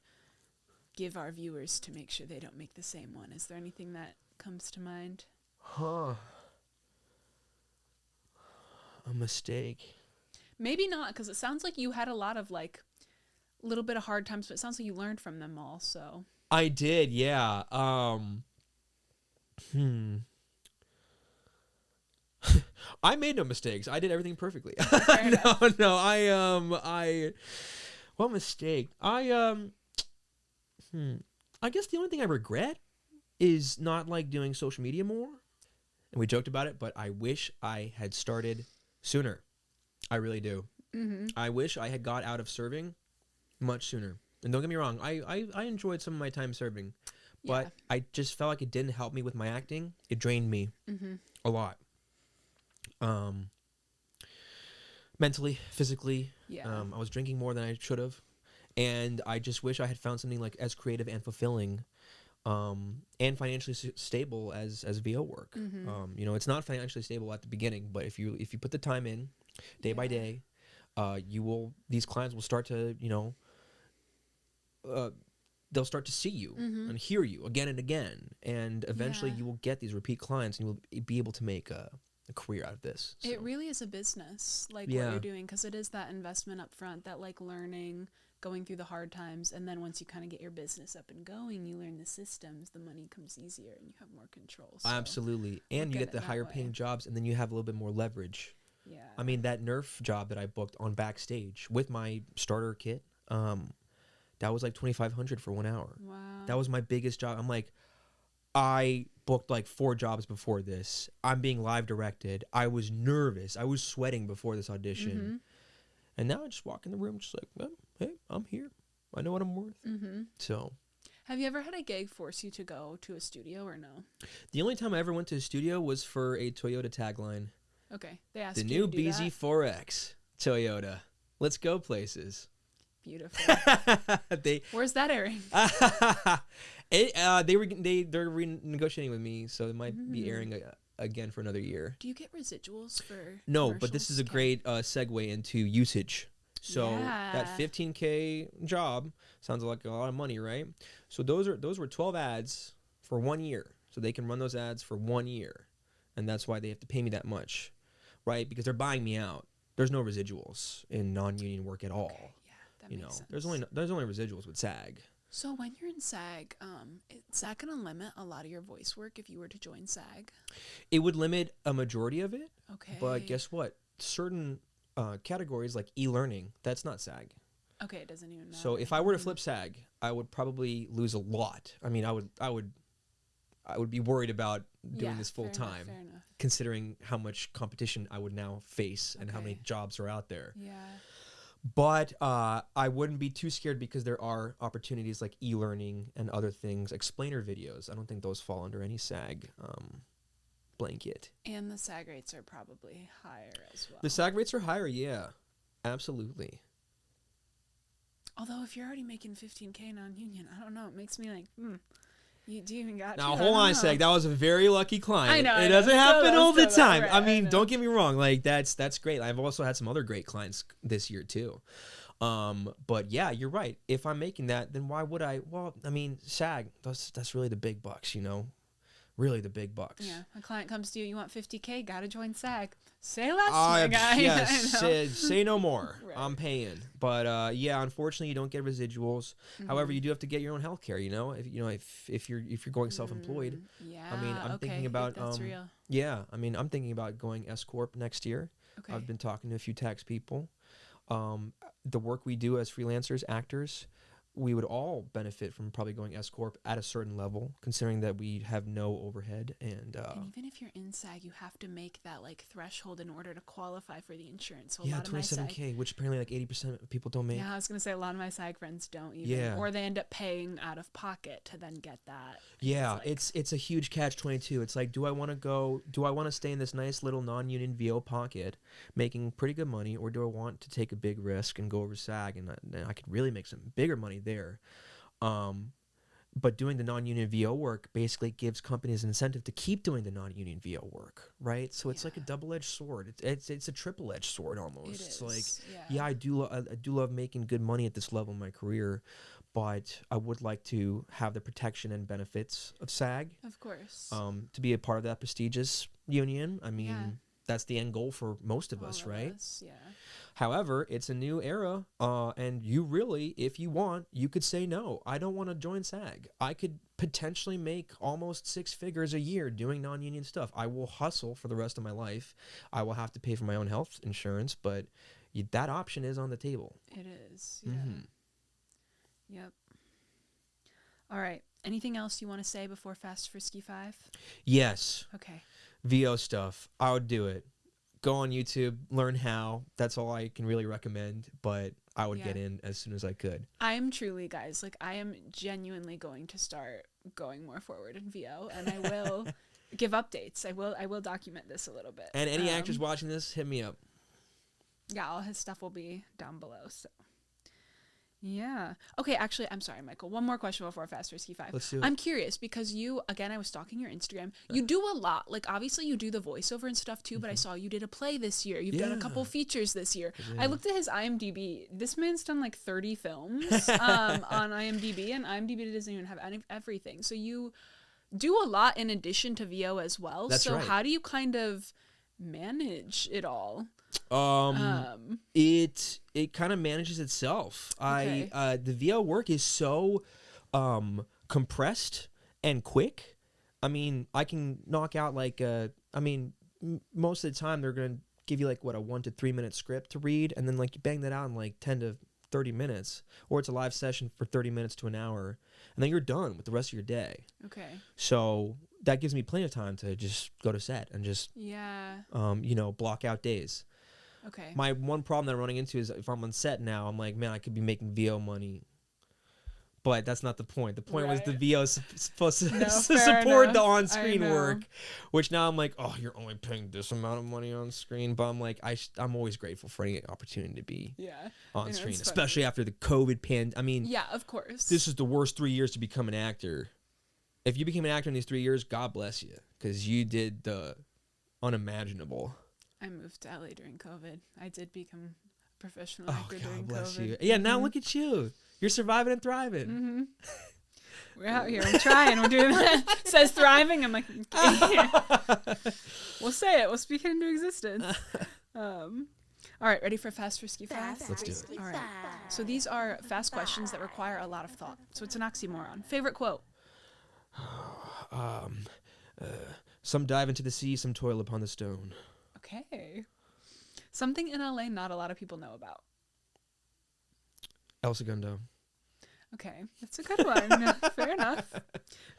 give our viewers to make sure they don't make the same one? Is there anything that comes to mind? Huh. A mistake. Maybe not, because it sounds like you had a lot of, like, little bit of hard times, but it sounds like you learned from them all, so. I did, yeah. I made no mistakes. I did everything perfectly. What mistake? I guess the only thing I regret is not like doing social media more. And we joked about it, but I wish I had started sooner. I really do. Mm-hmm. I wish I had got out of serving much sooner. And don't get me wrong, I enjoyed some of my time serving, but I just felt like it didn't help me with my acting. It drained me a lot. Mentally, physically. I was drinking more than I should have. And I just wish I had found something like as creative and fulfilling and financially stable as VO work. You know, it's not financially stable at the beginning, but if you put the time in day by day, these clients will start to, you know, they'll start to see you and hear you again and again. And eventually you will get these repeat clients and you will be able to make a career out of this. So. It really is a business, like what you're doing, because it is that investment up front, that like learning, going through the hard times, and then once you kind of get your business up and going, you learn the systems, the money comes easier, and you have more control. So absolutely. And you get the higher paying jobs, and then you have a little bit more leverage. Yeah. I mean, that NERF job that I booked on Backstage with my starter kit, that was like $2,500 for 1 hour. Wow. That was my biggest job. I'm like, I booked like 4 jobs before this. I'm being live directed. I was nervous. I was sweating before this audition. And now I just walk in the room just like, well, hey, I'm here. I know what I'm worth. So. Have you ever had a gig force you to go to a studio or no? The only time I ever went to a studio was for a Toyota tagline. Okay. They asked the you new to do BZ4X Toyota. Let's go places. Beautiful. They Where's that airing? they're renegotiating with me, so it might be airing again for another year. Do you get residuals for No, but this is a great segue into usage. So Yeah. that $15K job sounds like a lot of money, right? So those were 12 ads for 1 year. So they can run those ads for 1 year. And that's why they have to pay me that much, right? Because they're buying me out. There's no residuals in non-union work at all. Okay, yeah, that makes sense. There's only residuals with SAG. So when you're in SAG, is that going to limit a lot of your voice work if you were to join SAG? It would limit a majority of it. Okay. But guess what? Certain categories like e-learning, that's not SAG. Okay, it doesn't even matter. So if I were to flip SAG, I would probably lose a lot. I mean, I would be worried about doing this full time, fair enough. considering how much competition I would now face and how many jobs are out there. Yeah. But I wouldn't be too scared because there are opportunities like e-learning and other things, explainer videos. I don't think those fall under any SAG blanket. And the SAG rates are probably higher as well. The SAG rates are higher, yeah. Absolutely. Although if you're already making $15K non-union, I don't know. It makes me like, you do even got Now, to? hold on a sec. That was a very lucky client. I know. It doesn't happen all the time. Right, I mean, don't get me wrong. Like, that's great. I've also had some other great clients this year, too. But, yeah, you're right. If I'm making that, then why would I? Well, I mean, SAG, that's really the big bucks, you know? Really the big bucks. Yeah. A client comes to you, you want $50K, got to join SAG. Say less, my guy. Yes, say no more. Right. I'm paying. But yeah, unfortunately, you don't get residuals. However, you do have to get your own health care. You know, if you're going self-employed. Yeah. I mean, I'm thinking about that's real. Yeah, I mean, I'm thinking about going S Corp next year. Okay. I've been talking to a few tax people. The work we do as freelancers, actors, we would all benefit from probably going S Corp at a certain level, considering that we have no overhead and even if you're in SAG, you have to make that like threshold in order to qualify for the insurance. So a yeah, lot of my SAG, $27K, which apparently like 80% of people don't make. yeah, I was gonna say a lot of my SAG friends don't even, Yeah. or they end up paying out of pocket to then get that. Yeah, it's a huge catch-22. It's like, do I want to stay in this nice little non-union VO pocket, making pretty good money, or do I want to take a big risk and go over SAG and I could really make some bigger money there? But doing the non-union VO work basically gives companies an incentive to keep doing the non-union VO work, right? So it's like a double-edged sword. It's a triple-edged sword almost. It It's is. like, yeah, I do love making good money at this level in my career, but I would like to have the protection and benefits of SAG. Of course. To be a part of that prestigious union. I mean, Yeah. that's the end goal for most of All us, of right? us, yeah. However, it's a new era, and you really, if you want, you could say no. I don't want to join SAG. I could potentially make almost 6 figures a year doing non-union stuff. I will hustle for the rest of my life. I will have to pay for my own health insurance, but that option is on the table. It is. Yeah. Yep. All right. Anything else you want to say before Fast Frisky 5? Yes, Okay. VO stuff. I would do it. Go on YouTube, learn how. That's all I can really recommend, but I would get in as soon as I could. I am truly, guys, like I am genuinely going to start going more forward in VO, and I will give updates. I will document this a little bit. And any actors watching this, hit me up. Yeah, all his stuff will be down below. So yeah. Okay, actually, I'm sorry, Michael. One more question before Fast Risky 5. Let's do it. I'm curious because you, again, I was stalking your Instagram. You do a lot. Like, obviously, you do the voiceover and stuff, too, but I saw you did a play this year. You've done a couple features this year. I looked at his IMDb. This man's done, like, 30 films on IMDb, and IMDb doesn't even have everything. So you do a lot in addition to VO as well. That's so right. how do you kind of manage it all? It kind of manages itself. Okay. The VO work is so compressed and quick. I mean, I can knock out like most of the time they're gonna give you like a 1 to 3 minute script to read, and then like you bang that out in like 10 to 30 minutes, or it's a live session for 30 minutes to an hour, and then you're done with the rest of your day. Okay. So that gives me plenty of time to just go to set and just block out days. Okay. My one problem that I'm running into is if I'm on set now, I'm like, man, I could be making VO money. But that's not the point. The point was the VO is supposed to support the on-screen work, which now I'm like, oh, you're only paying this amount of money on screen. But I'm like, I'm always grateful for any opportunity to be on screen, especially after the COVID pandemic. I mean, yeah, of course. This is the worst 3 years to become an actor. If you became an actor in these 3 years, God bless you, because you did the unimaginable. I moved to LA during COVID. I did become a professional actor during God bless COVID. you. Yeah, now look at you. You're surviving and thriving. We're out here. I'm trying. We're doing that. Says thriving. I'm like, okay. We'll say it. We'll speak it into existence. All right, ready for Fast Frisky 5? Let's do it. All right. So these are fast questions that require a lot of thought. So it's an oxymoron. Favorite quote? Some dive into the sea, some toil upon the stone. Okay. Something in LA not a lot of people know about. El Segundo. Okay, that's a good one. Fair enough.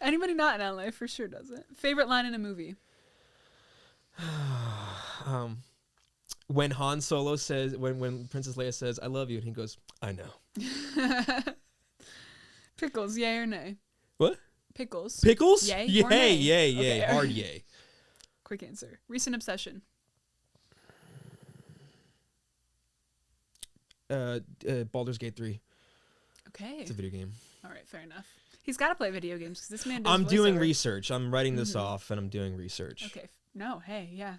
Anybody not in LA for sure does it. Favorite line in a movie? When Han Solo says, when Princess Leia says, "I love you," and he goes, "I know." Pickles, yay or nay? What? Pickles. Pickles? Yay Yay, or nay? yay, Okay. hard yay. Quick answer. Recent obsession. Baldur's Gate 3. Okay. It's a video game. All right, fair enough. He's got to play video games because this man does I'm doing voiceover. research. I'm writing this off, and I'm doing research. Okay. No, hey, yeah.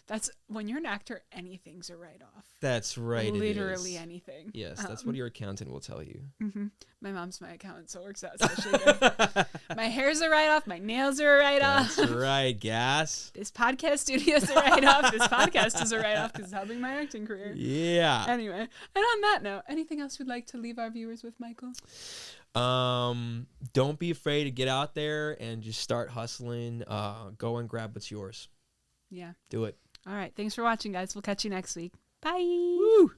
That's when you're an actor, anything's a write-off. That's right. Literally anything. Yes, that's what your accountant will tell you. My mom's my accountant, so it works out especially good. My hair's a write-off. My nails are a write-off. That's right, gas. This podcast studio's a write-off. This podcast is a write-off because it's helping my acting career. Yeah. Anyway, and on that note, anything else we'd like to leave our viewers with, Michael? Don't be afraid to get out there and just start hustling. Go and grab what's yours. Yeah. Do it. All right. Thanks for watching, guys. We'll catch you next week. Bye. Woo!